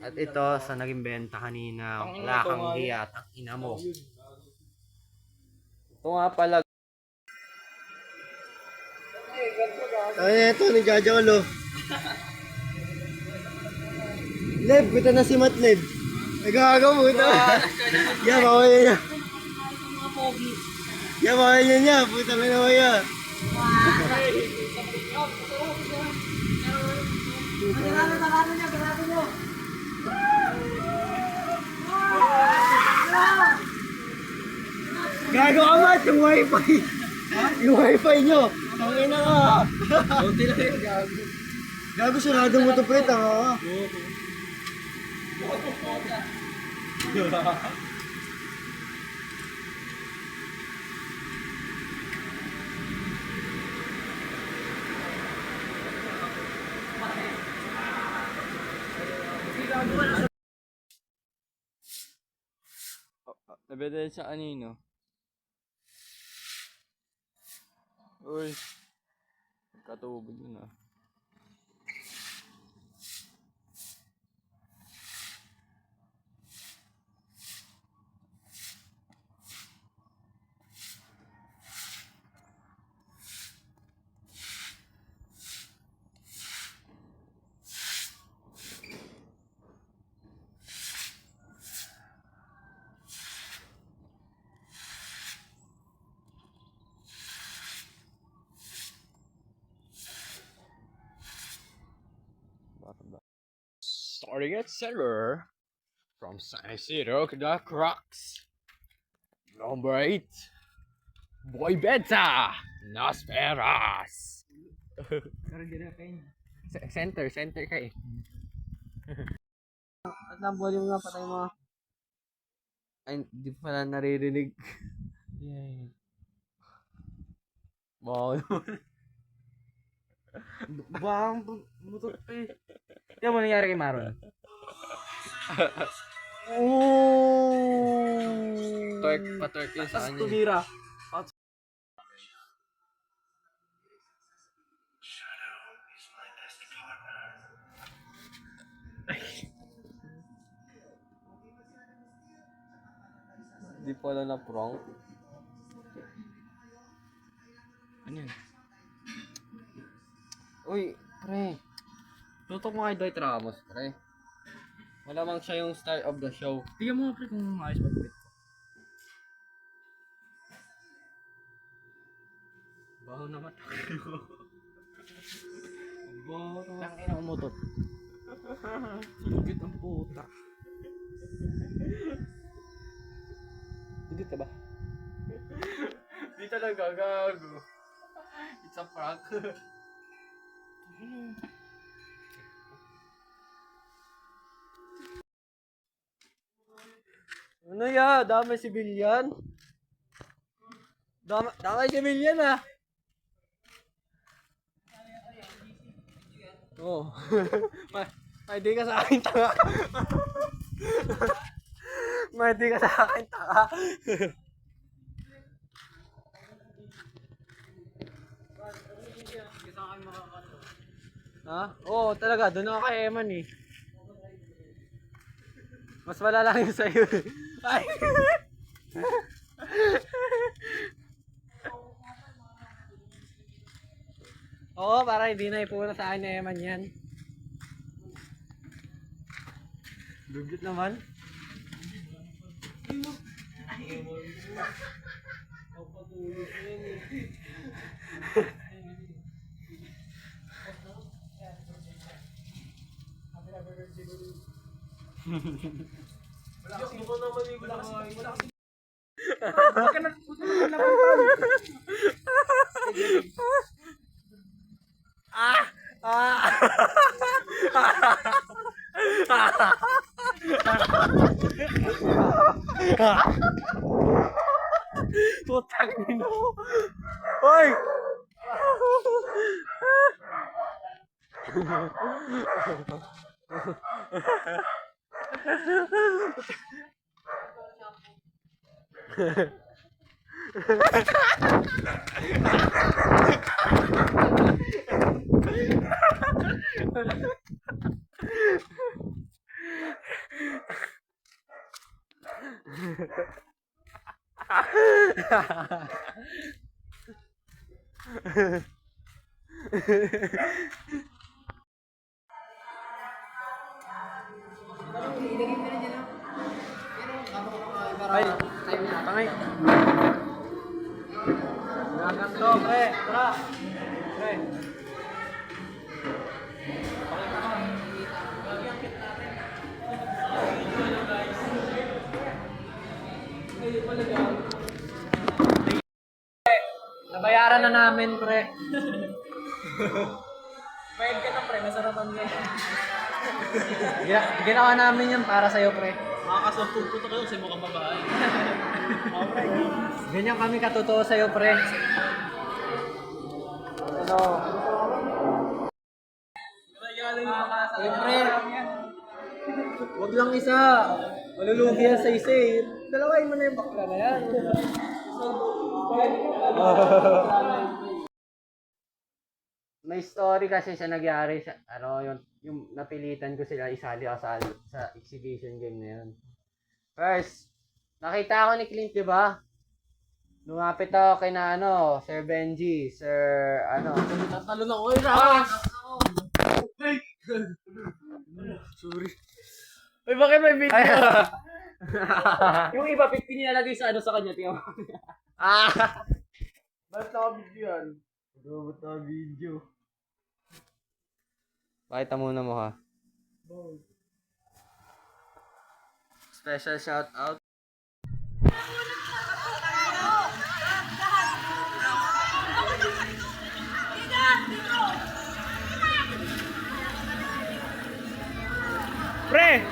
At ito sa naging benta kanina, wala kang hiya, ina mo. Ito nga pala. Ay, ito, nagjajaol, oh. Lev, kita na si Matleb. Nagkakagaw mo ito. Yan, mawala niya. Yan, mawala niya. Puta na naman yan. Gago ka, Mat, yung wifi. Yung wifi nyo. Tangina ka. Kunti lang yun, gago. Gago, sarado mo ito, pre, tanga ka. Nabedal siya kanino. Uy. Katubig na. Starting at center from San Isidro to the Crocs. Number 8, Boy Beta, Nasperas. Center ka eh. At nabuli mo nga, patay mo. Ay, di pala naririnig. Yay. Bawal mo. Bang, mutot pa eh. Yan mo nangyari kay Maron. Patork yun sa Tapos kanya. tumira. Di pala na prank. Ano yun? Uy, pre. Tutok mo kay Dwight Ramos, pre. Malamang siya yung star of the show. Tingnan mo pre kung maayos mag-fit ko. Baho naman. Baho. Tangina mo to. Sugit ang puta. Hindi ka ba? Di talaga, gago. It's a prank. Ano ya? Dami civilian. Dami civilian ah. Oh. May di ka sa akin tanga. May di ka sa akin tanga. Ha? Oo, talaga. Doon ako kay Eman eh. Mas malala yung sa'yo eh. Ay! Oo, para hindi na ipuna sa akin ni Eman yan. Dugyot naman. Putang ina mo. Hoy! Ay, tangay. Gaganto, pre. Tara. Pre. Nabayaran na namin, pre. Bayad ka na pre, masarapan ka. Ginawa namin yan para sa'yo, pre. Makakasampung puto kayo kasi mukhang babae. Ganyan kami katotoo sa'yo, pre. Ano? Pre, wag lang isa. Malulugi yan sa isa eh. Dalawain mo na yung bakla na yan. May story kasi siya nagyari sa ano yung napilitan ko sila isali ako sa exhibition game na yun. First, nakita ako ni Clint, 'di ba? Lumapit ako kay na ano, Sir Benji, Sir ano. Tatalo na ko eh, Ramas! Sorry. Uy, bakit may video? Yung iba, 50 nilalagay sa ano sa kanya, tingnan mo. Ba't naka-video yan? Robot na video. Pakita muna mo ha. Special shout out. Pre!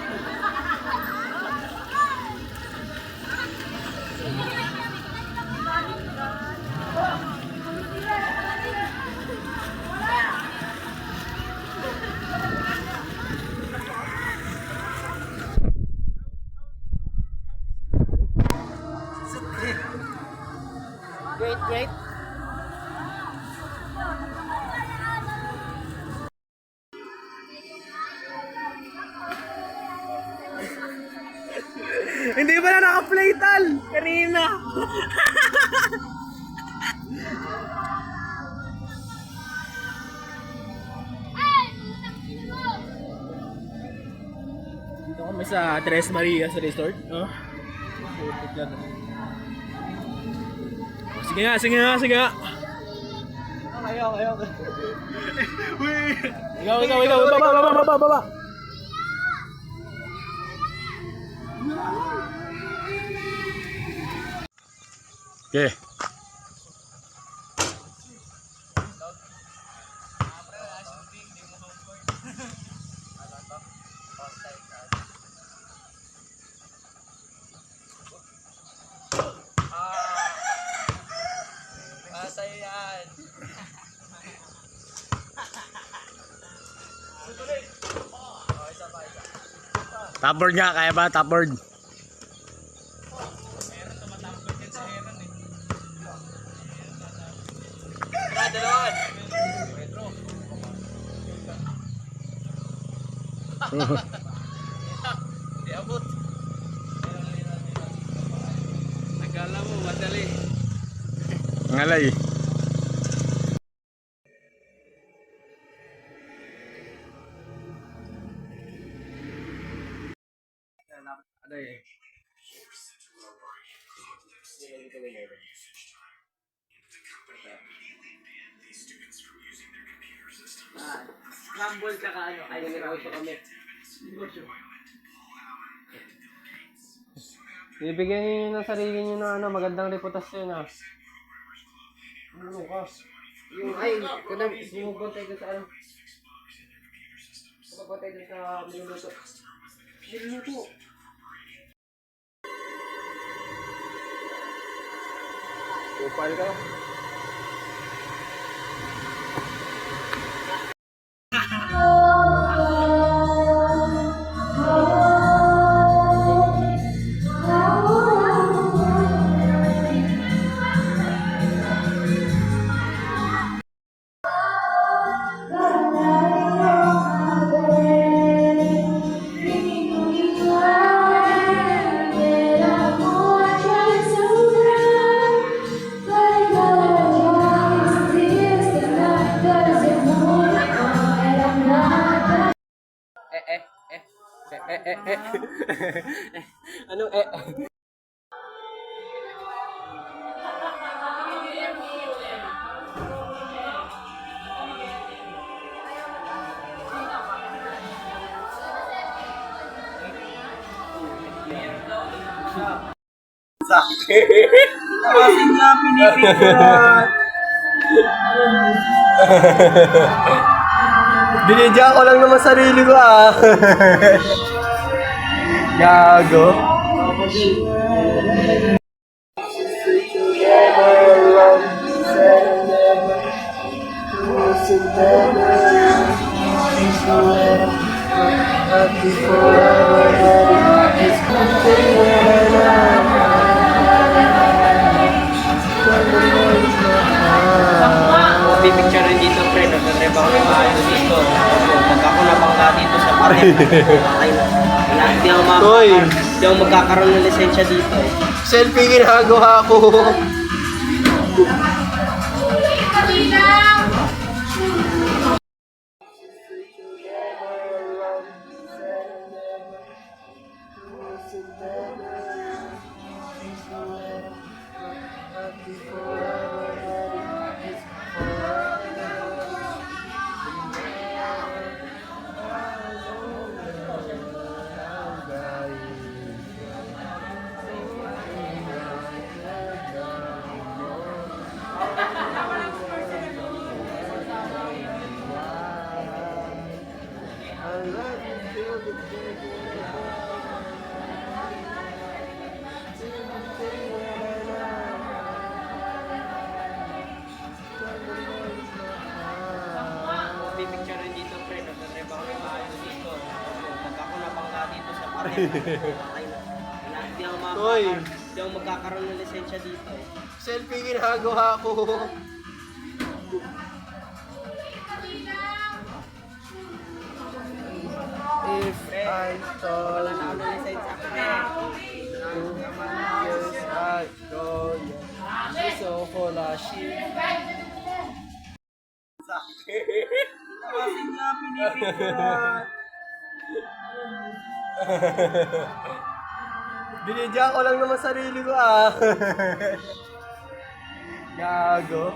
Great. Hindi ba na naka-play tal? Kanina! Dito kami sa Tres Marias Resort. Oh. Sige nga. Okay. Ikaw. Baba. Okay. Masaya yan. Topboard nga, kaya ba? Topboard. Dalawan. Di abot. Nagala mo, madali. Ngalay. Rumble tsaka ano, ay negosyo kami. Bibigyan niyo ng sarili niyo ng ano, magandang reputasyon ah. Ano ka? Yung ay, kunang bumubuntay doon sa ano. Bumubuntay doon sa niluluto. Niluluto. Upal ka. Anong Kasi nga pinipicturan. Binidyan ko lang naman sarili ko ah. Gago. pipicture rin dito, friend. Nagtatrip ako ng maayos dito. Magkakulabang ka dito sa pare. Hindi ako Hoy. Hindi ako magkakaroon ng lisensya dito eh. Selfie ginagawa ko. Pipicture rin dito, friend. Nagtatrip ako ng maayos dito. Magkakulabang ka dito sa pare. Hindi Hoy. ako magkakaroon ng lisensya dito eh. Selfie ginagawa ko. If I told Wala na ako ng lisensya ko eh. yes, I go, yeah. She's so full of shit. Kasi nga pinipicturan. Binidyan ko lang naman sarili ko ah. Gago.